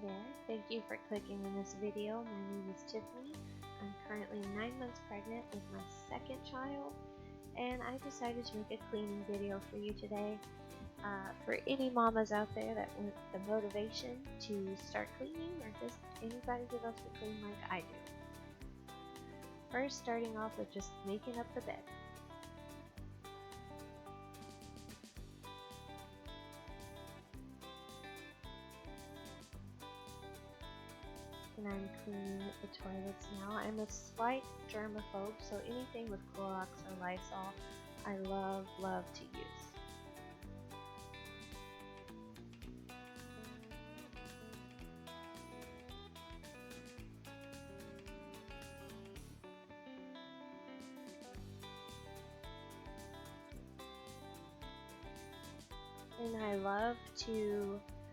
there, thank you for clicking on this video. My name is Tiffany. I'm currently 9 months pregnant with my second child, and I decided to make a cleaning video for you today. For any mamas out there that want the motivation to start cleaning, or just anybody who loves to clean like I do. First, starting off with just making up the bed. And I'm cleaning the toilets now. I'm a slight germaphobe, so anything with Clorox or Lysol I love to use. And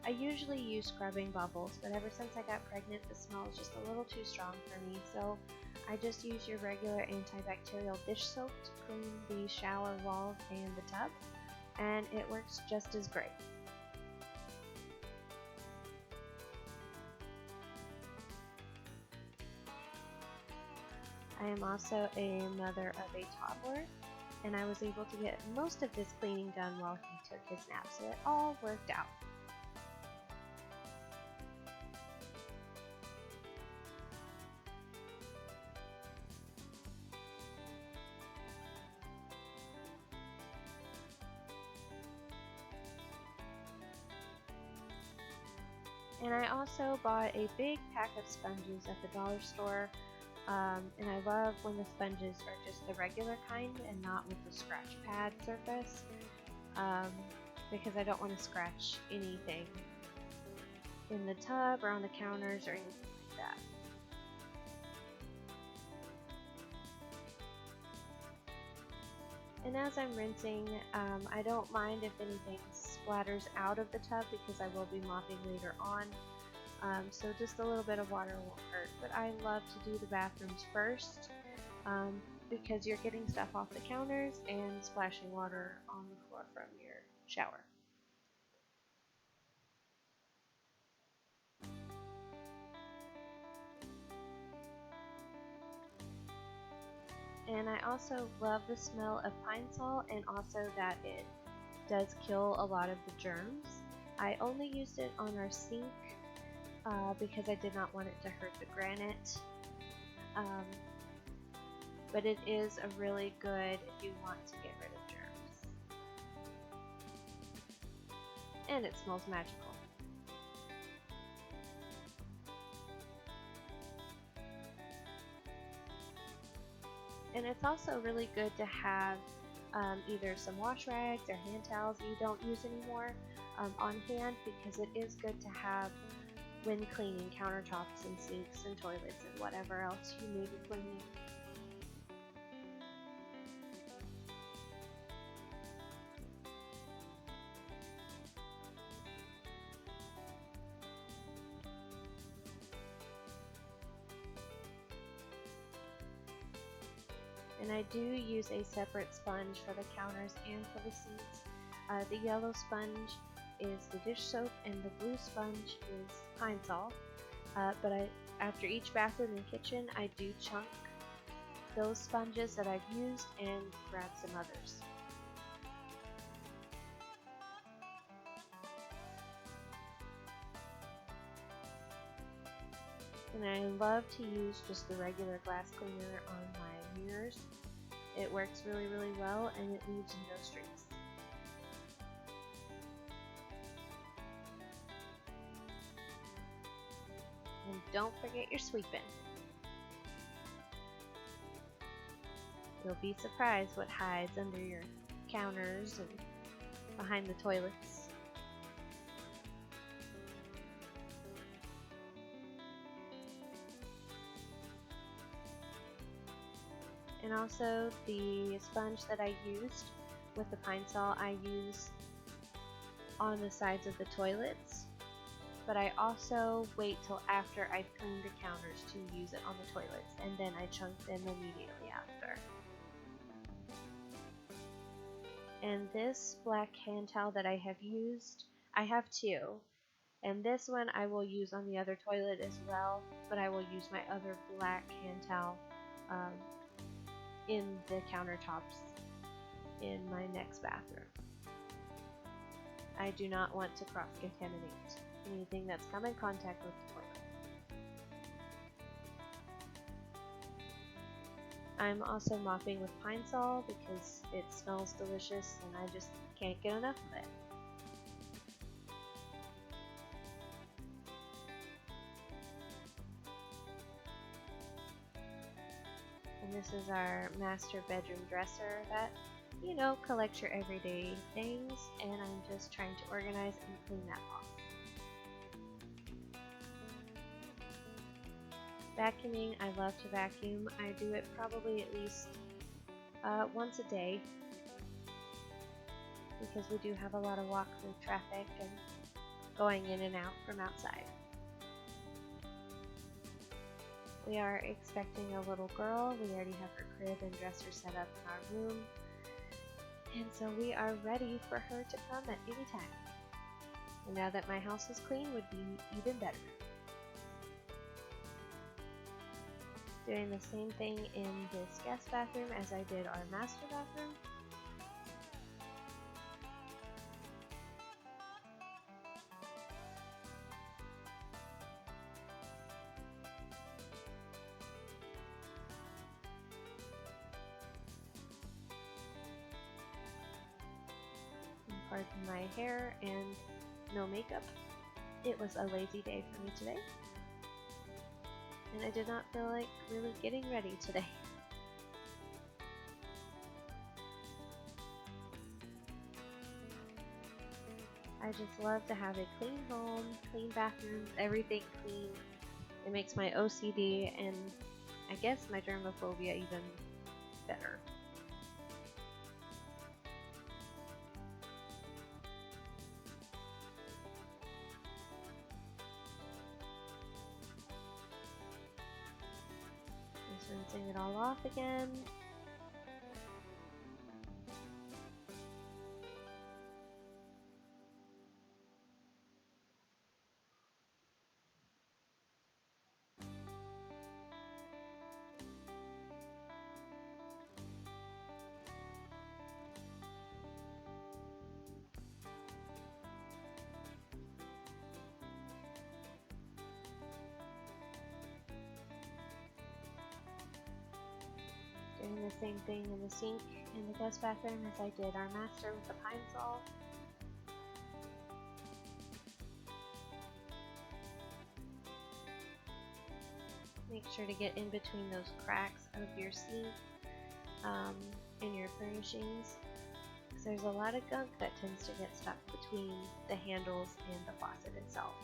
I usually use scrubbing bubbles, but ever since I got pregnant, the smell is just a little too strong for me, so I just use your regular antibacterial dish soap to clean the shower walls and the tub, and it works just as great. I am also a mother of a toddler, and I was able to get most of this cleaning done while he took his nap, so it all worked out. And I also bought a big pack of sponges at the dollar store, and I love when the sponges are just the regular kind and not with the scratch pad surface, because I don't want to scratch anything in the tub or on the counters or anything like that. And as I'm rinsing, I don't mind if anything splatters out of the tub because I will be mopping later on. So just a little bit of water won't hurt. But I love to do the bathrooms first because you're getting stuff off the counters and splashing water on the floor from your shower. And I also love the smell of pine sol, and also that it does kill a lot of the germs. I only used it on our sink because I did not want it to hurt the granite. But it is a really good if you want to get rid of germs. And it smells magical. And it's also really good to have either some wash rags or hand towels that you don't use anymore on hand, because it is good to have when cleaning countertops and sinks and toilets and whatever else you may be cleaning. And I do use a separate sponge for the counters and for the seats. The yellow sponge is the dish soap and the blue sponge is pine sol. But after each bathroom and kitchen, I do chunk those sponges that I've used and grab some others. And I love to use just the regular glass cleaner on my mirrors. It works really well, and it leaves no streaks. And don't forget your sweeping. You'll be surprised what hides under your counters and behind the toilets. And also the sponge that I used with the pine sol, I use on the sides of the toilets, but I also wait till after I've cleaned the counters to use it on the toilets, and then I chunk them immediately after. And this black hand towel that I have used, I have two, And this one I will use on the other toilet as well, but I will use my other black hand towel in the countertops in my next bathroom. I do not want to cross-contaminate anything that's come in contact with the toilet. I'm also mopping with Pine Sol because it smells delicious and I just can't get enough of it. And this is our master bedroom dresser that, you know, collects your everyday things, and I'm just trying to organize and clean that off. Vacuuming, I love to vacuum. I do it probably at least once a day because we do have a lot of walk-through traffic and going in and out from outside. We are expecting a little girl. We already have her crib and dresser set up in our room. And so we are ready for her to come at any time. And now that my house is clean would be even better. Doing the same thing in this guest bathroom as I did our master bathroom. Pardon my hair and no makeup. It was a lazy day for me today. And I did not feel like really getting ready today. I just love to have a clean home, clean bathrooms, everything clean. It makes my OCD and I guess my germophobia even better. Just rinsing it all off again. Doing the same thing in the sink in the guest bathroom as I did our master with the Pine Sol. Make sure to get in between those cracks of your sink and your furnishings, because there's a lot of gunk that tends to get stuck between the handles and the faucet itself.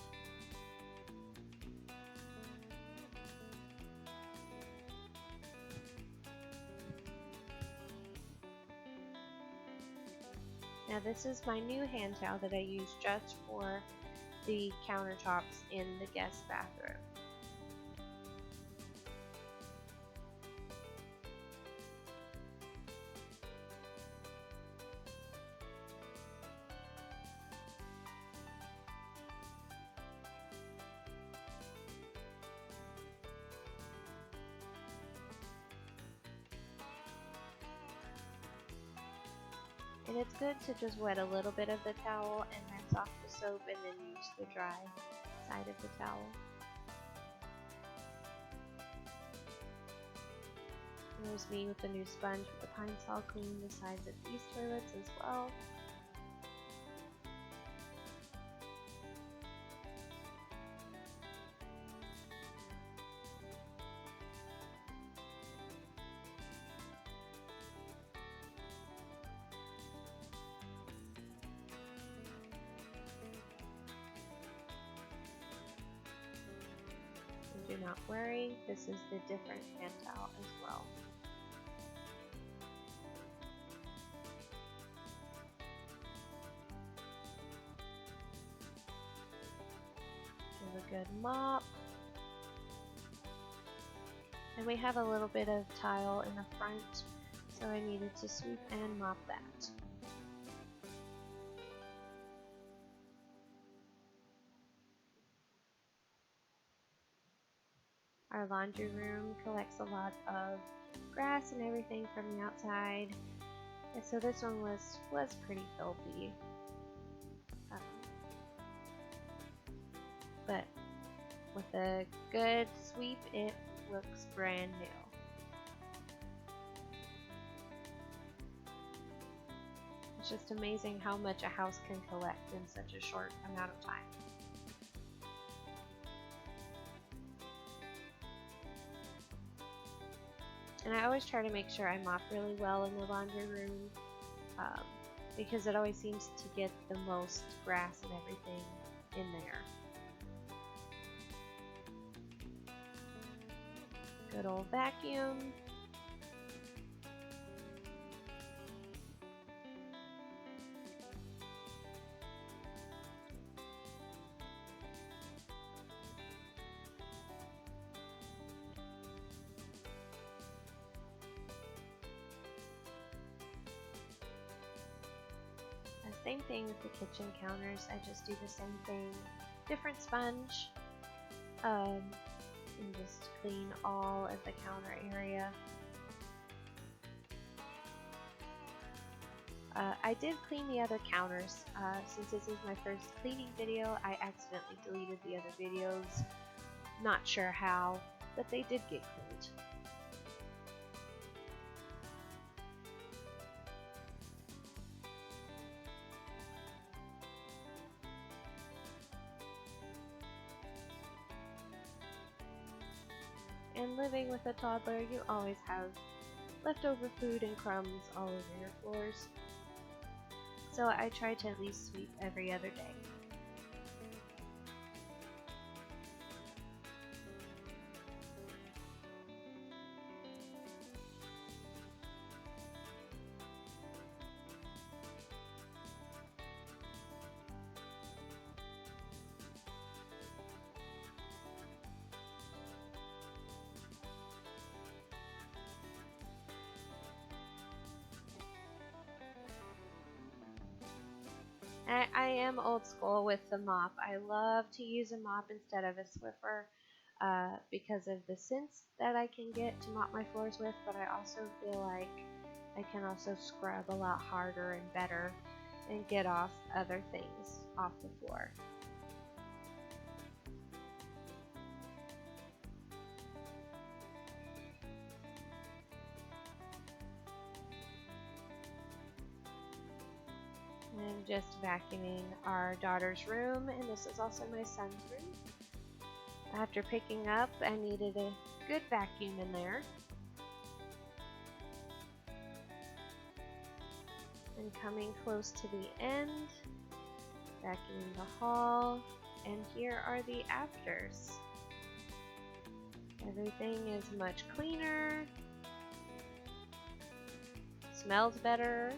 Now this is my new hand towel that I use just for the countertops in the guest bathroom. And it's good to just wet a little bit of the towel and rinse off the soap and then use the dry side of the towel. There's me with the new sponge with the Pine Sol cleaning the sides of these toilets as well. Do not worry, this is the different hand towel as well. Give a good mop. And we have a little bit of tile in the front, so I needed to sweep and mop that. Our laundry room collects a lot of grass and everything from the outside, and so this one was pretty filthy. But with a good sweep, it looks brand new. It's just amazing how much a house can collect in such a short amount of time. And I always try to make sure I mop really well in the laundry room because it always seems to get the most grass and everything in there. Good old vacuum. Same thing with the kitchen counters. I just do the same thing. Different sponge. And just clean all of the counter area. I did clean the other counters. Since this is my first cleaning video, I accidentally deleted the other videos. Not sure how, but they did get cleaned. And living with a toddler, you always have leftover food and crumbs all over your floors. So I try to at least sweep every other day. I am old school with the mop. I love to use a mop instead of a Swiffer because of the scents that I can get to mop my floors with, but I also feel like I can also scrub a lot harder and better and get off other things off the floor. I'm just vacuuming our daughter's room, and this is also my son's room. After picking up, I needed a good vacuum in there. And coming close to the end, vacuuming the hall, and here are the afters. Everything is much cleaner, smells better.